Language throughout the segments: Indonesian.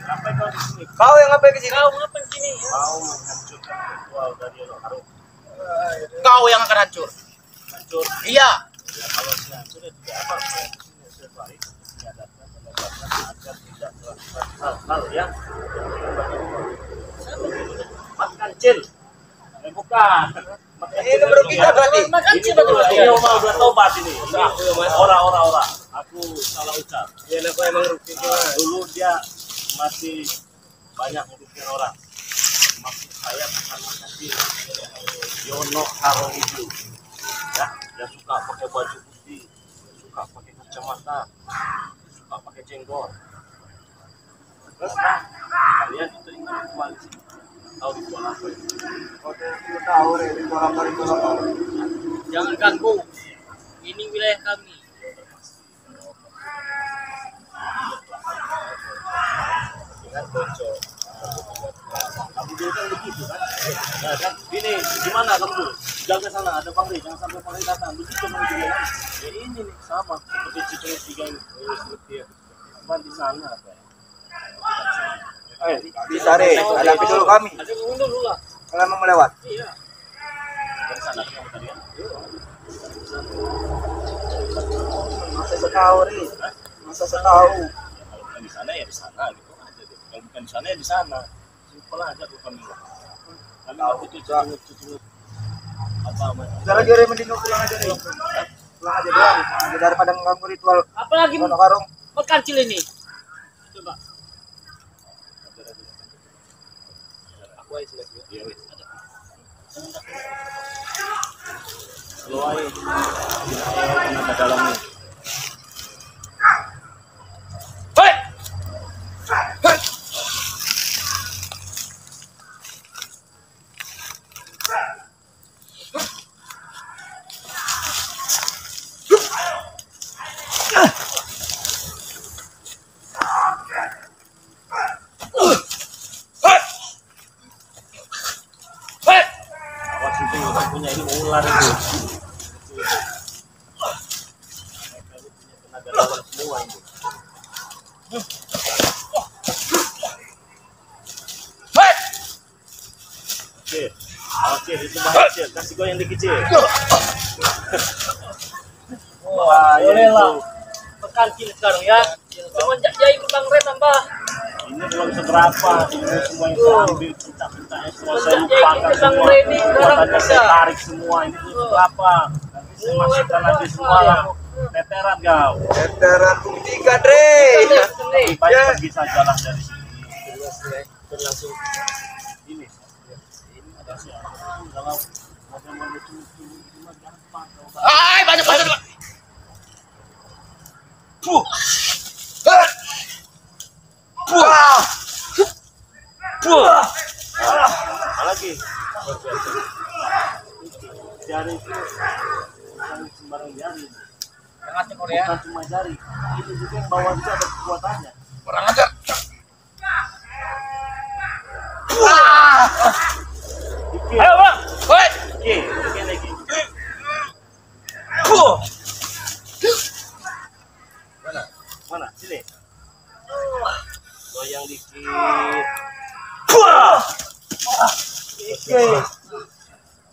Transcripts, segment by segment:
Ngapain kau di sini? Kau yang ngapain ke sini? Kau ngapain sini? Mau menghancurkan ritual dari Orang Harum. Kau yang akan hancur. Hancur. Iya. Ya, kalau si hancur ya tidak apa. Saya di sini saya baik menyadarkan agar tidak melakukan hal-hal yang makan cil. Bukan. Ini merugikan berarti. Makan Ini sih dia mau udah tobat ini. Ora. Aku salah ucap. Ya, aku emang rugi. Dulu dia masih banyak merugikan orang. Maksud saya bukan kasih Yono Harum itu. Ya, dia suka pakai baju putih, suka pakai kacamata, suka pakai jenggot. Terus kalian itu ingat ritual di sini. Tahu ritual apa itu? Tahu ritual apa? Jangan ganggu. Ini wilayah kami. Dengan bocor. Kamu dulu kan begitu kan? Ya kan? Ini gimana kamu dulu? Jaga sana ada pangli, jangan sampai pangli datang. Begitu kamu juga kan? Ya ini nih sama seperti Cicung tiga ini. Seperti ya. Cuma di sana apa ya? Bisa deh, hadapi dulu kami. Ada mundur dulu lah. Kalau mau melewat. Iya. Dari sana kamu tadi kan? Masa setahu nih. Masa setahu. Kalau bukan di sana ya di sana gitu aja deh. Kalau bukan di sana ya di sana. Simpel aja tuh kami. Kami nggak butuh cengut apa namanya. Bisa lagi orang mending pulang aja nih. Pulang aja doang. Daripada mengganggu ritual Apalagi Yono Harum. makan cil ini. Coba. Aku aja sih. Iya wes. Keluar tenaga dalamnya. Hei! Awas itu kita punya ini ular itu. Mereka ini punya tenaga dalam semua ini. Oke, itu bahaya kecil. Kasih goyang dikit kecil. Wah, Boleh itu. lah. Makan cil sekarang ya. Semenjak dia ikut Bang Red tambah. Ini belum seberapa. Ini semua yang saya ambil cinta-cintanya semua saya lupakan semua. Katanya saya tarik semua. Ini belum seberapa. Nanti saya masukkan lagi semua lah. Teteran kau. Veteran bukti tiga, Dre. Lebih baik pergi saja lah dari sini. Berlangsung. Ini ada siapa? Kalau ada mau tunggu cuma gampang. Hai, banyak. Puh. Puh. Puh. Apa lagi? Jari itu bukan sembarang jari. Sangatnya Korea. Bukan cuma jari. Itu juga yang bawah itu ada kekuatannya. Kurang ajar. Ayo, Bang. Woi. Oke lagi. Puh. Mana? Sini. Goyang dikit. Puh. Oke.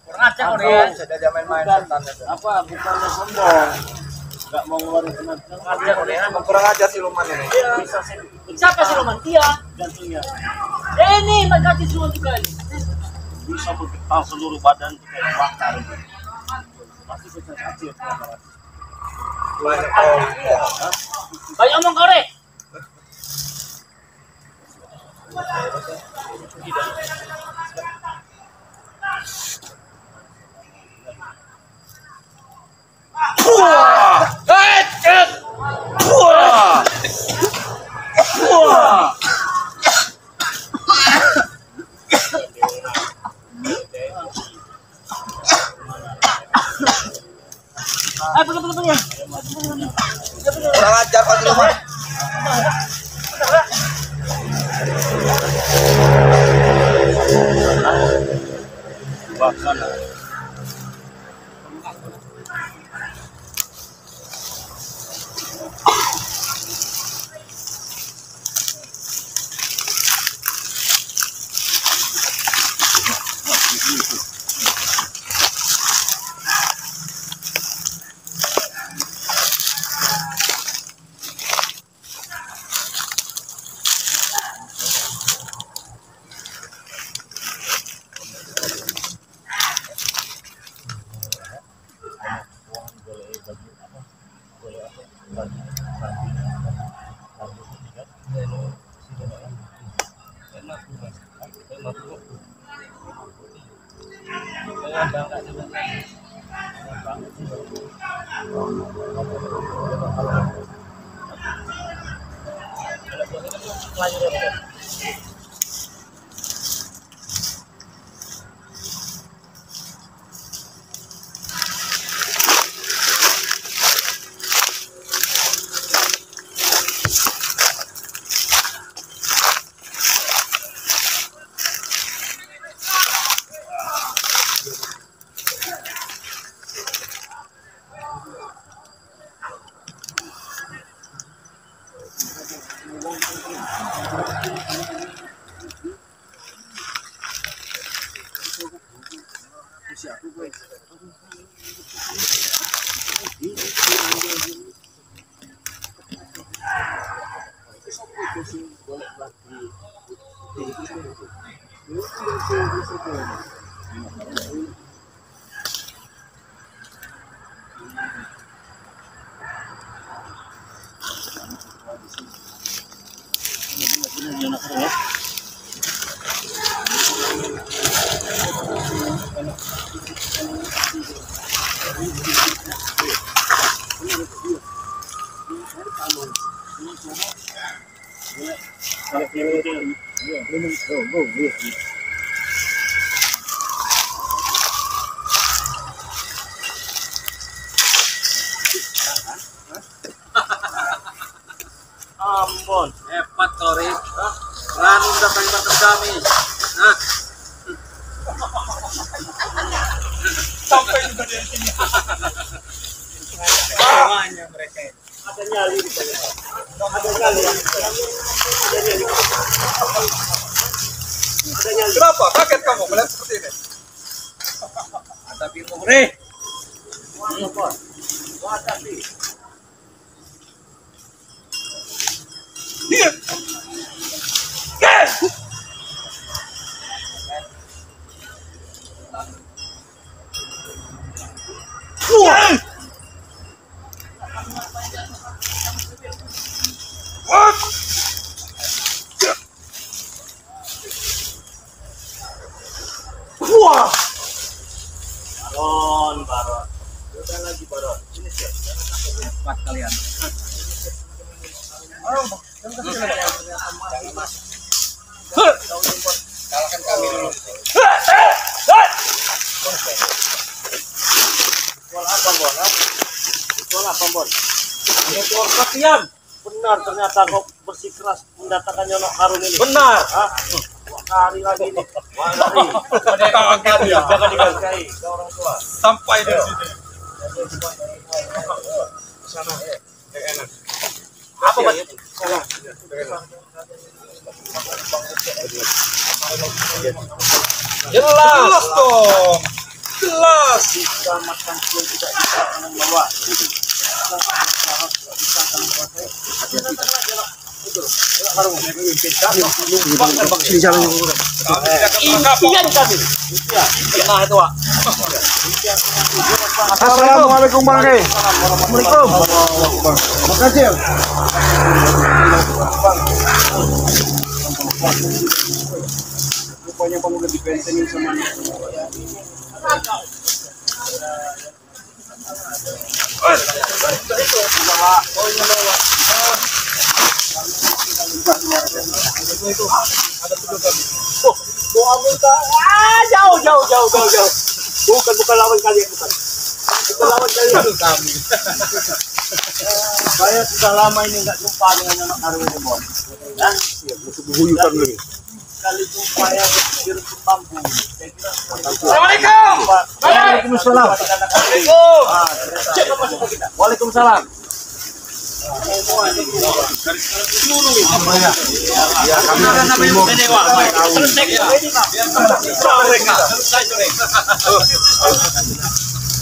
Kurang ajar Korea. Sudah jangan main Bukan setan. apa? Bukannya sombong. Nggak mau ngeluarin tenaga. Ajar Korea. Emang kurang ajar siluman ini. Bisa saya Siapa sih Roman? Dia. jantungnya. Ini mengganti semua juga ini. Bisa bergetar seluruh badan itu kayak bakar. Pasti kecil-kecil. Banyak omong Korea. Kurang ajar Pak siluman. Baksana. Ambon, hebat Tori. Ranu datang ke kami. Nah, Sampai juga dari sini. Bawahnya mereka. ada nyali di sana. Ada nyali. Ada nyali. Kenapa? Kaget kamu melihat seperti ini? Tapi murni. Wah, tapi Iya. Wah. Baron. Udah lagi Baron. Ini siap. Hebat kalian. Kalahkan kami dulu. Soal apa, Bon? Soal apa, Bon? Soal kalian. Benar ternyata kau bersikeras mendatangkan Nyono Harun ini. Benar. Hah? Wah, kali lagi nih. Wah, kali. Jangan dihargai ke orang tua. Sampai di sini. Sana. Enak. Apa, Mas? Sana. Jelas dong. Jelas. Bisa makan pun tidak bisa kanan bawah. Bisa kanan bawah saya. Assalamualaikum Bang Rey. Assalamualaikum. Makasih. Rupanya kamu udah dipensiunin sama jauh. Bukan lawan kalian, bukan lawan kalian. Saya sudah lama ini nggak jumpa dengan anak Harun ini, Bon. Dan musuh bebuyutan lagi. Kali jumpa yang di rumput bambu. Saya kira Assalamualaikum. Waalaikumsalam. Waalaikumsalam.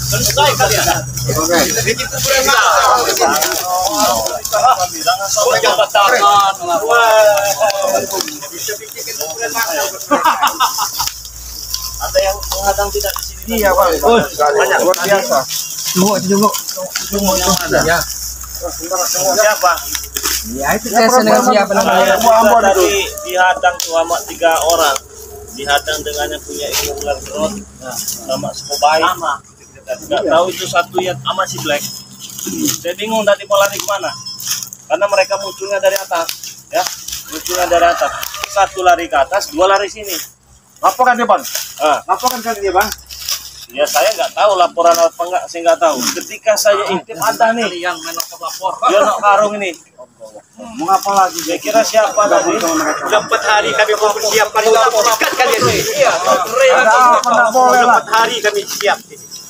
Selesai kalian. Ada yang menghadang tidak di sini? Iya, Bang. Banyak luar biasa. Tunggu. Ya. Siapa? Ya itu saya senang siapa namanya. Saya juga tadi dihadang selama 3 orang. dihadang dengan yang punya ilmu ular gerot sama Skobai. Nggak tahu itu satu yang sama si Black. Saya bingung tadi mau lari kemana, karena mereka munculnya dari atas, ya, munculnya dari atas. Satu lari ke atas, dua lari sini. Laporkan dia bang. Ah. Laporkan kali dia bang. Ya saya nggak tahu laporan apa enggak, saya nggak tahu. Ketika saya intip ada nih, yang menok lapor. Yono Karung ini. Mau apa lagi? Saya kira siapa tadi? Sudah 4 hari kami mempersiapkan ikat kalian ini. Iya, Tidak boleh lah. 4 hari kami siap.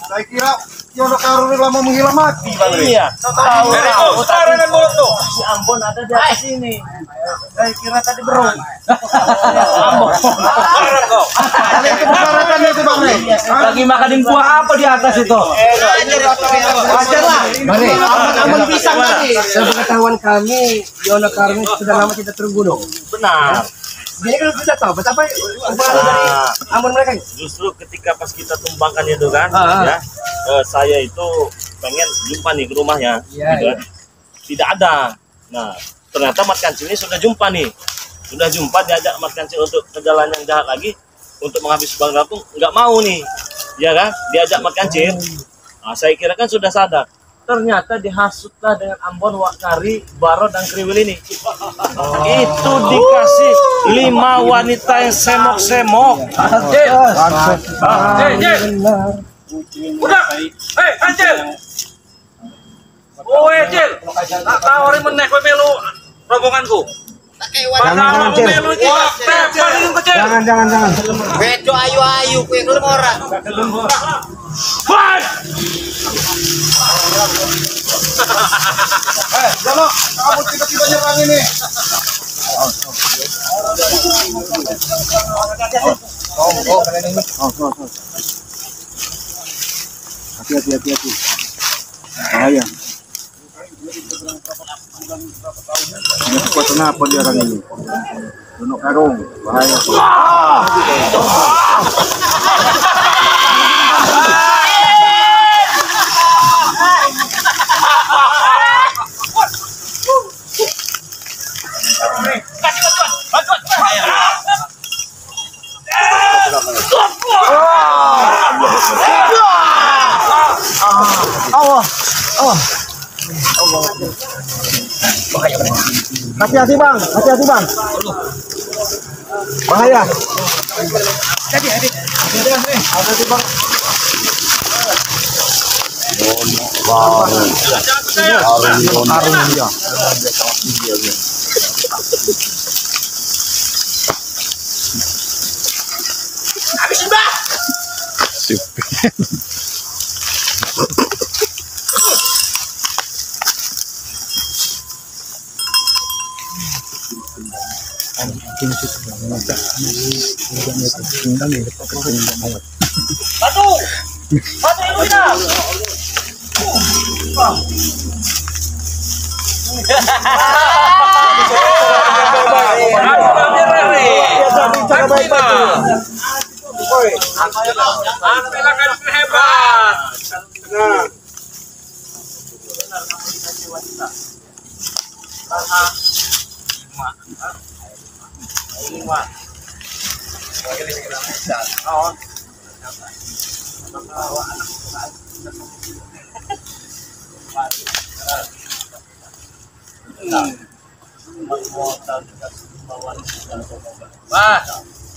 Saya kira Yono Karung ini lama menghilang mati bang. Iya. Tahu. Sekarang kan mulut tuh. Si Ambon ada di atas sini. Saya kira tadi berung. Ambon. Sekarang kau. Kalian kebakaran itu bang. Lagi makanin buah apa di atas itu? Wajar lah. Mari. Aman pisang tadi. Sepengetahuan kami, Yono Karung sudah lama tidak turun gunung. Benar. Dia kan sudah tahu betapa upaya dari amun mereka. Justru ketika pas kita tumbangkan itu kan, ya, saya itu pengen jumpa nih ke rumahnya, Iya, gitu kan. Tidak ada. Nah, ternyata Mat Kancil ini sudah jumpa nih, sudah jumpa, diajak Mat Kancil untuk ke jalan yang jahat lagi, untuk menghabis Bang Ratung, nggak mau nih, ya kan? Diajak Mat Kancil. Nah, saya kira kan sudah sadar. Ternyata dihasutlah dengan Ambon, Wakari, Baro, dan Kriwil ini. Itu dikasih 5 wanita yang semok-semok. Udah. Hei, Kancil. Oh, Cil. Tak tawari menek kowe melu rombonganku. Jangan, Cil. Melu iki. Paling kecil. Jangan. Bedo ayu-ayu kowe ngelem ora. Bang. Jono, kamu tiba-tiba nyerang ini. Hati. Bahaya. Ini kekuatan apa dia orang ini? Yono Karung, bahaya. Hati-hati bang. Bahaya. Hati-hati bang. Karung dia. Batu ibu kita. Hebat. Bah,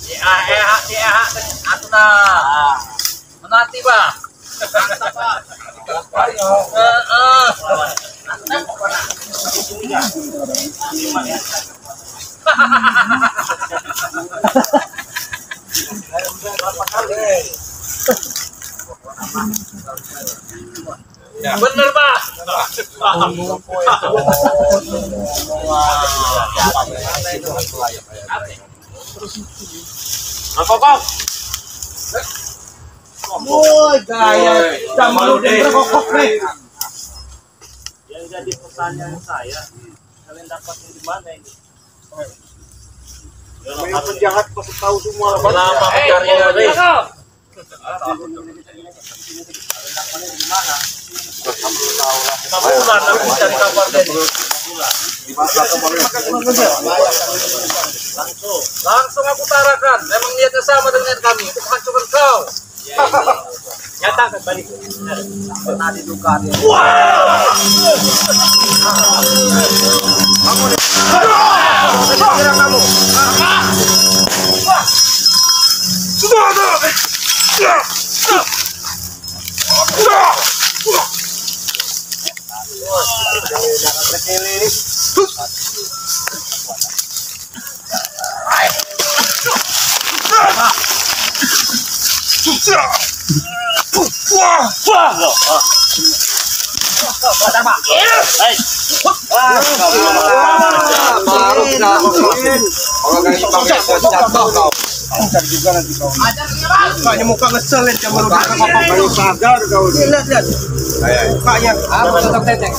di atu na. Menati bah. Bener pak. Kokok. Woi, gaya. Zaman lu berkokok nih. Yang jadi pertanyaan saya, kalian dapatnya di mana ini? Memang penjahat pasti tahu semua lah. Lama mencarinya nih. Bulan aku cari kabar dari. Langsung aku utarakan. Memang niatnya sama dengan kami untuk menghancurkan kau. Nyatakan balik. Pernah diduga dia. Kamu. Mukanya muka ngeselin kamu udah Baru sadar kau. lihat. Mukanya apa tetap teteng.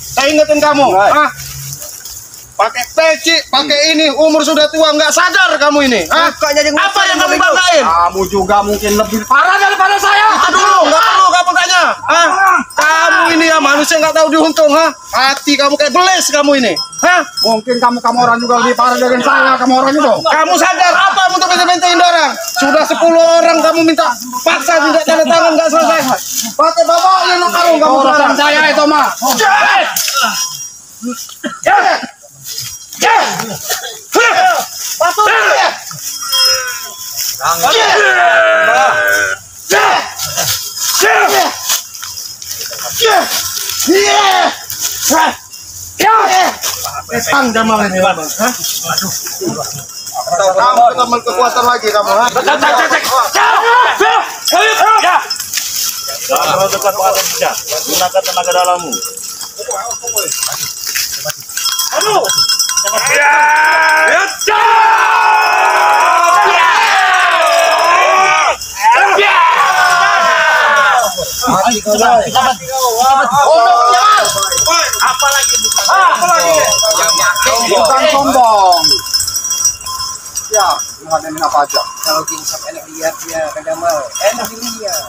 Saya ingetin kamu, pakai peci, pakai ini, umur sudah tua, nggak sadar kamu ini. Apa yang kamu banggain? Kamu juga mungkin lebih parah daripada saya. Itu dulu, nggak perlu kamu tanya. Kamu ini ya manusia nggak tahu diuntung, hati kamu kayak beles kamu ini. Mungkin kamu orang juga lebih parah dari saya, kamu orang itu. Kamu sadar apa untuk minta-mintain orang? Sudah 10 orang kamu minta paksa tidak tanda tangan nggak selesai. Pakai bapaknya lo karung kamu urusan saya itu mah. Petang Jamal ini, kamu teman kekuatan lagi kamu, Jangan dekat menghadap dia. Gunakan tenaga dalammu. Bukan sombong. Ya, menghadapi apa aja. Kalau ginsap enak lihat ya, Kang Jamal. Enak dilihat.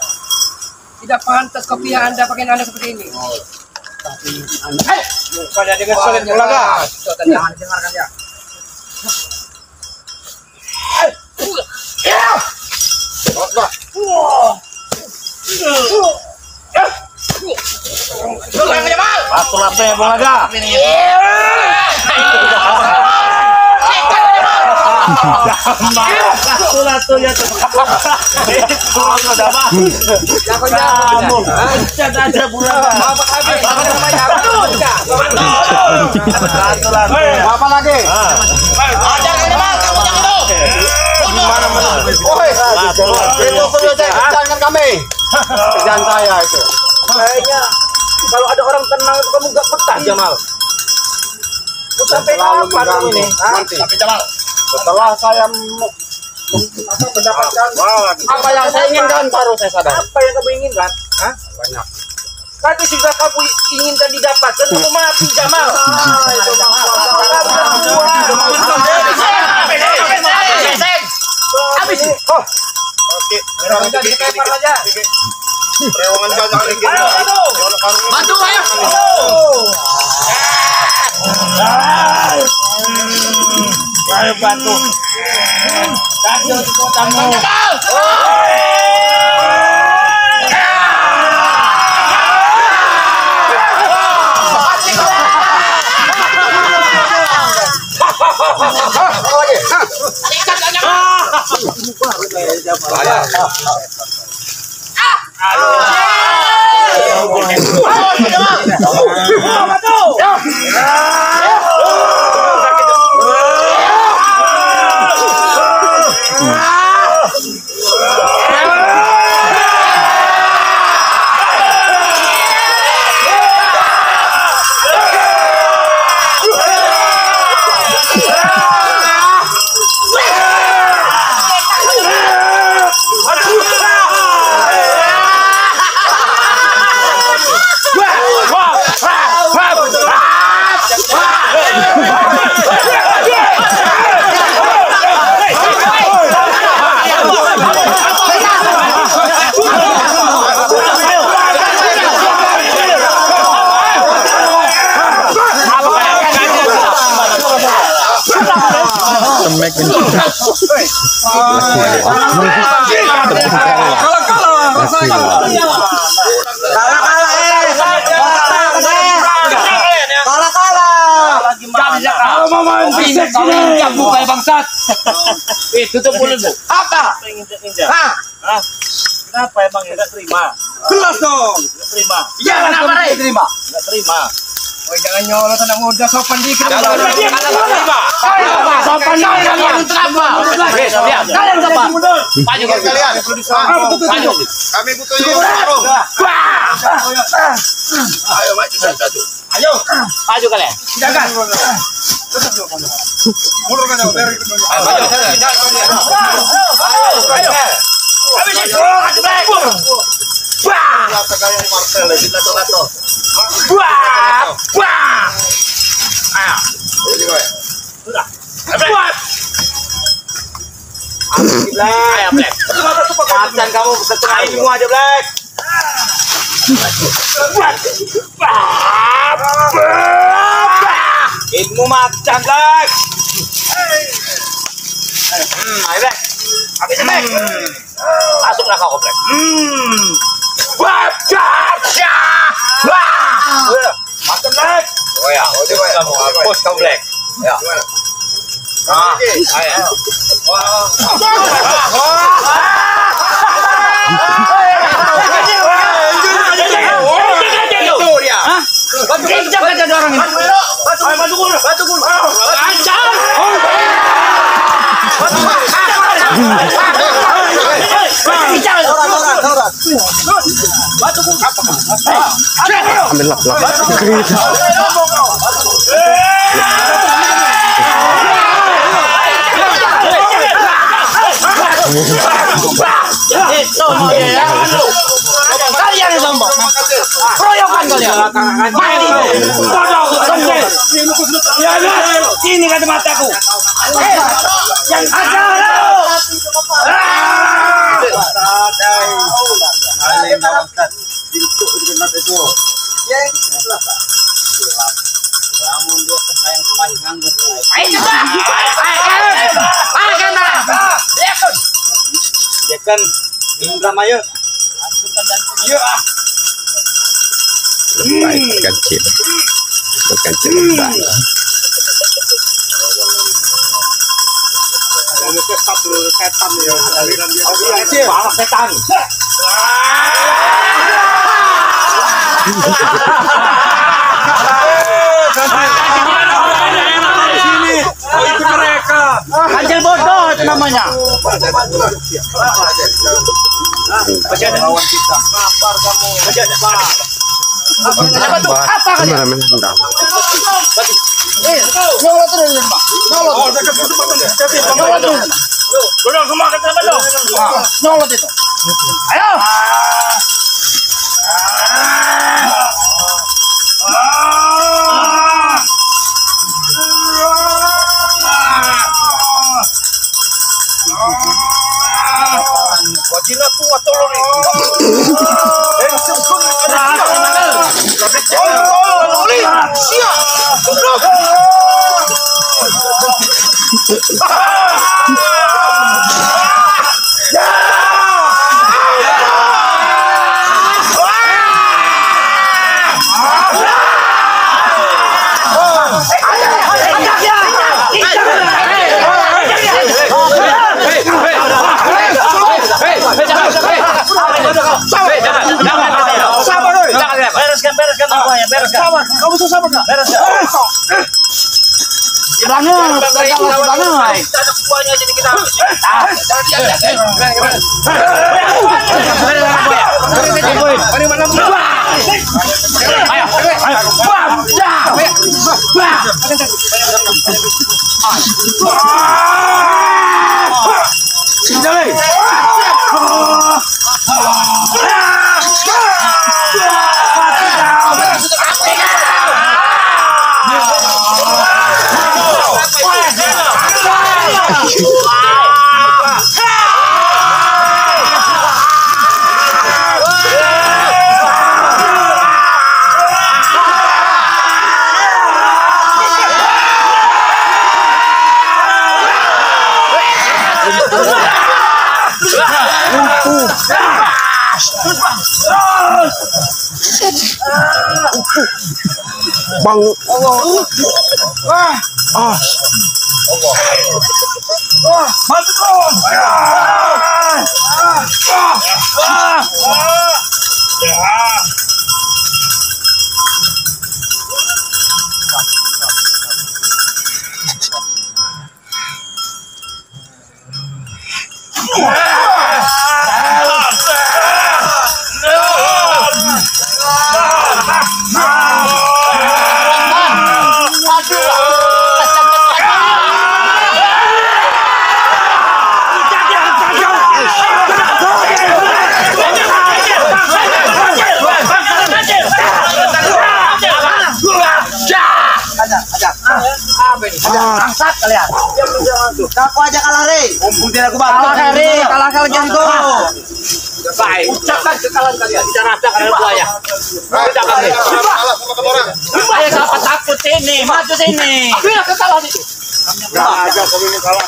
Tidak pantas kopi Anda pakai Anda seperti ini. Bukannya dengan sulit mulaga. Jangan dengarkan ya. Lato-lato ya Bulaga. Lato-lato ya tuh. Kamu cat aja Bulaga. Lato-lato. Apa lagi? Gimana menurut? Itu kerjaan kami. Kerjaan saya itu. Kayaknya kalau ada orang tenang itu kamu gak betah Jamal. Sampai Lalu kapan kamu ini? nanti. Sampai Jamal. Setelah saya mendapatkan apa yang saya inginkan baru saya sadar. Apa yang kamu inginkan? Hah? Banyak. Tadi sudah kamu inginkan didapatkan, kamu mati Jamal. Habis. Oh. Oke. Terowongan banyak lagi. Bantu ayo. Ayo bantu. Kasih di kotamu. Bukan bangsat. Tutup mulut Bu. Apa? Injak-injak. Hah? Hah? Kenapa emang ya nggak terima? Jelas dong. Nggak terima. Ya, kenapa Ray? Terima. Nggak terima. Woi jangan nyolot anak muda sopan dikit. Sopan kalian kenapa? Kalian siapa? Maju Kalian. Maju. Kami butuh sarung. Ayo maju satu. Ayo. Maju kalian. Jangan. Mundur kan jauh dari itu. Ayo. Habis itu kasih back. Wah. Kayak Marcel lagi lato-lato. Wah. Wah. Ayo. Sudah. Buat. Ayo Black. Macan kamu setengah ini semua aja Black. Buat. Ilmu macan Black. Ayo Black. Habis Black. Masuklah kau Black. Wah. Macan Black. Oh ya, kamu bos kamu Black. Ya. Ayo. Kencang aja orang ini. Batu guru. Kencang. Ambil lap. Kalian yang sombong. Keroyokan kalian. Mati. Bodoh. Sombong. Sini kacamataku. Yang ada. Jekan Indramayu. Kancil. Kancil lembah. Setan. Itu mereka. Kancil bodoh itu namanya. Masih ada lawan kita. Lapar kamu. Masih ada. Apa kalian? Nyolot terus Pak. Nyolot. Nyolot terus. Dorong semua ke sana dong. Nyolot itu. Ayo. Wajila kuat tolong nih. Bereskan semuanya, bereskan. Kamu susah enggak? Bereskan. Banget, banget. Ada buahnya jadi kita habis. Bang. Mati terus. Angkat kalian. Aku aja kalah Re. Umputin aku bang. Kalah Re, kalah kalian tuh. Baik, ucapkan kekalahan kalian. Tidak ada kalian buaya. Ucapkan nih. Ayo siapa takut sini, maju sini. Bila kekalahan itu. Enggak aja kami ini kalah.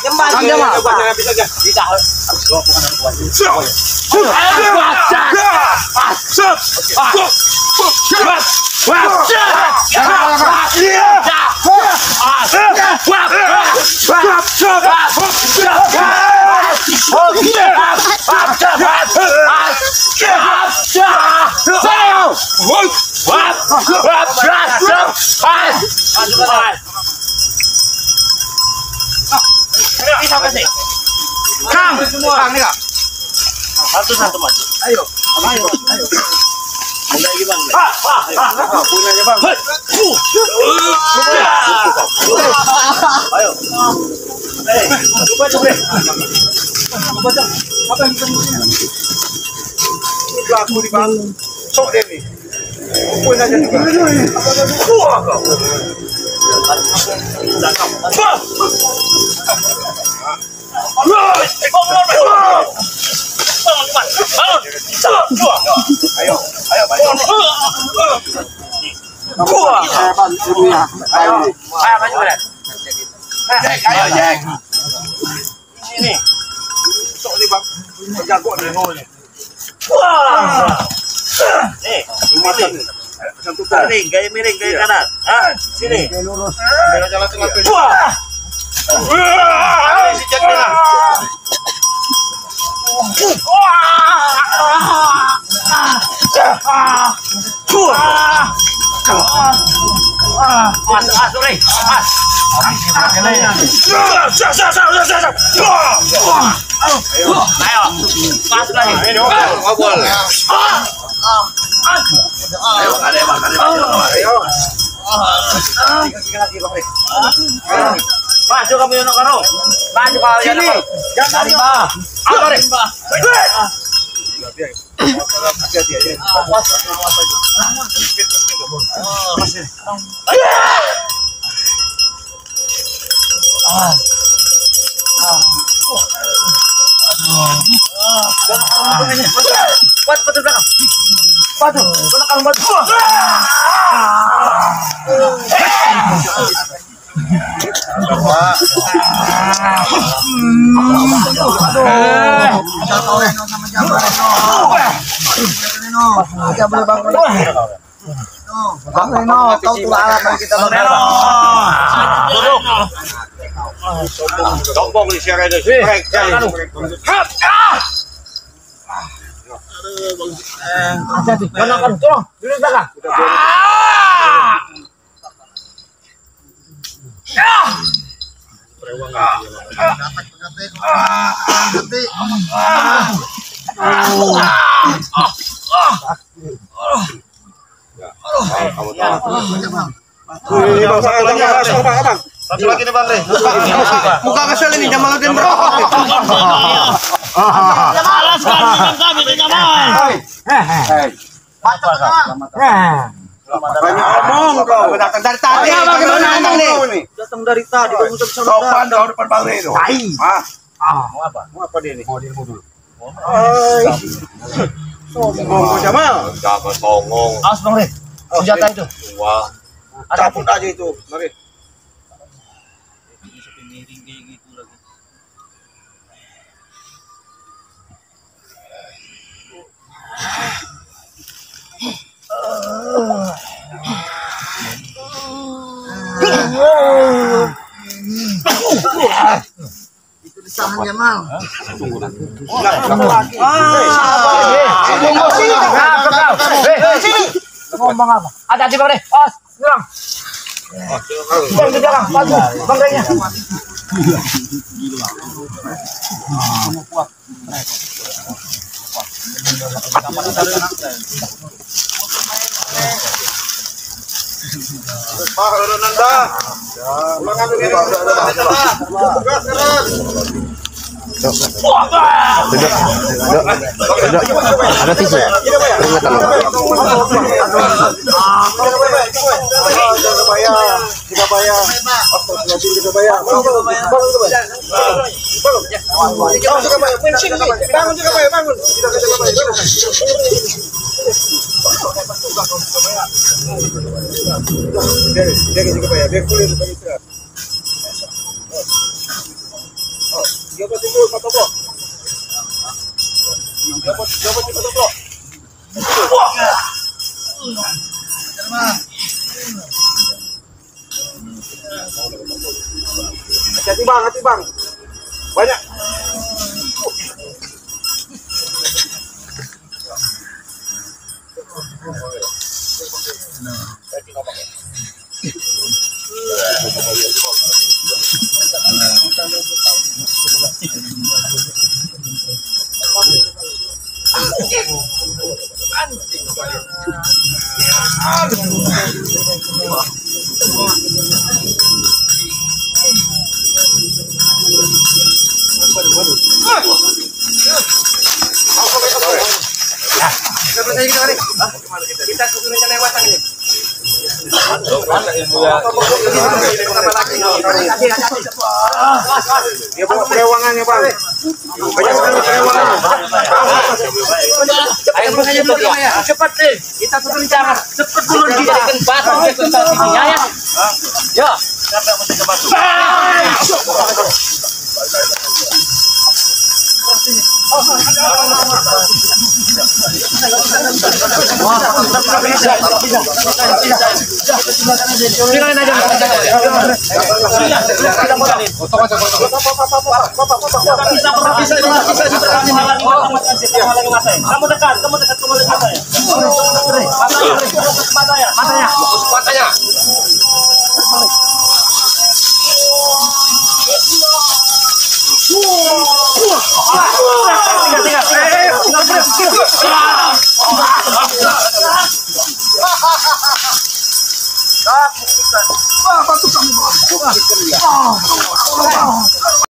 Bisa. Kang, Kang nih Kang. Satu maju. Ayo. Mulai gimana? Punya aja bang. Ayo. Coba. Apa yang kita mesti? Ini pelaku di bang. Sok deh nih. Punya aja juga. Ayo, Jack. Ini. Sok nih bang. Berjago nih nolnya. Nih, miring, gaya kanan. Sini. Jalan tengah tuh. Si Jack nih lah. Sore. Ayo, pas lagi. Nggak boleh. Ayo, ada bang. Ayo. Maju kamu Yono Karo. Maju kau Yono Karo. Jangan lima. Sore. Hati-hati aja. Betul belakang. Batu, belakang batu. Bang Reno, tahu tuh alamat kita Bang Reno. Sombong nih siaran itu. Mana kan tolong, duduk belakang. Satu lagi nih bang. Muka kesel ini Jamal Udin berapa? Salah sekali dengan kami di Jamal. Banyak omong kau. Datang dari tadi. Bagaimana datang nih? Datang dari tadi. Kamu bisa sopan kau depan bang Reno. Mau apa? Mau apa dia nih? Mau dirimu dulu. Sombong Jamal. Jangan songong. Awas Bang Re. Senjata itu. Wah. Cabut aja itu. Mari. Tangannya mal. Ngomong apa? Hati-hati Bang Rey. Os, nyerang. Bang di belakang, maju. Bang Rey-nya. Ada tisu. Hati bang. Banyak. Kita susun rencana yang matang ini. Dia bawa perewangannya bang. Banyak sekali perewangannya. Ayo cepat deh. Kita susun rencana. Cepat dulu dijadikan batu representasinya ya. Ya. Siapa yang mesti ke batu? Matanya.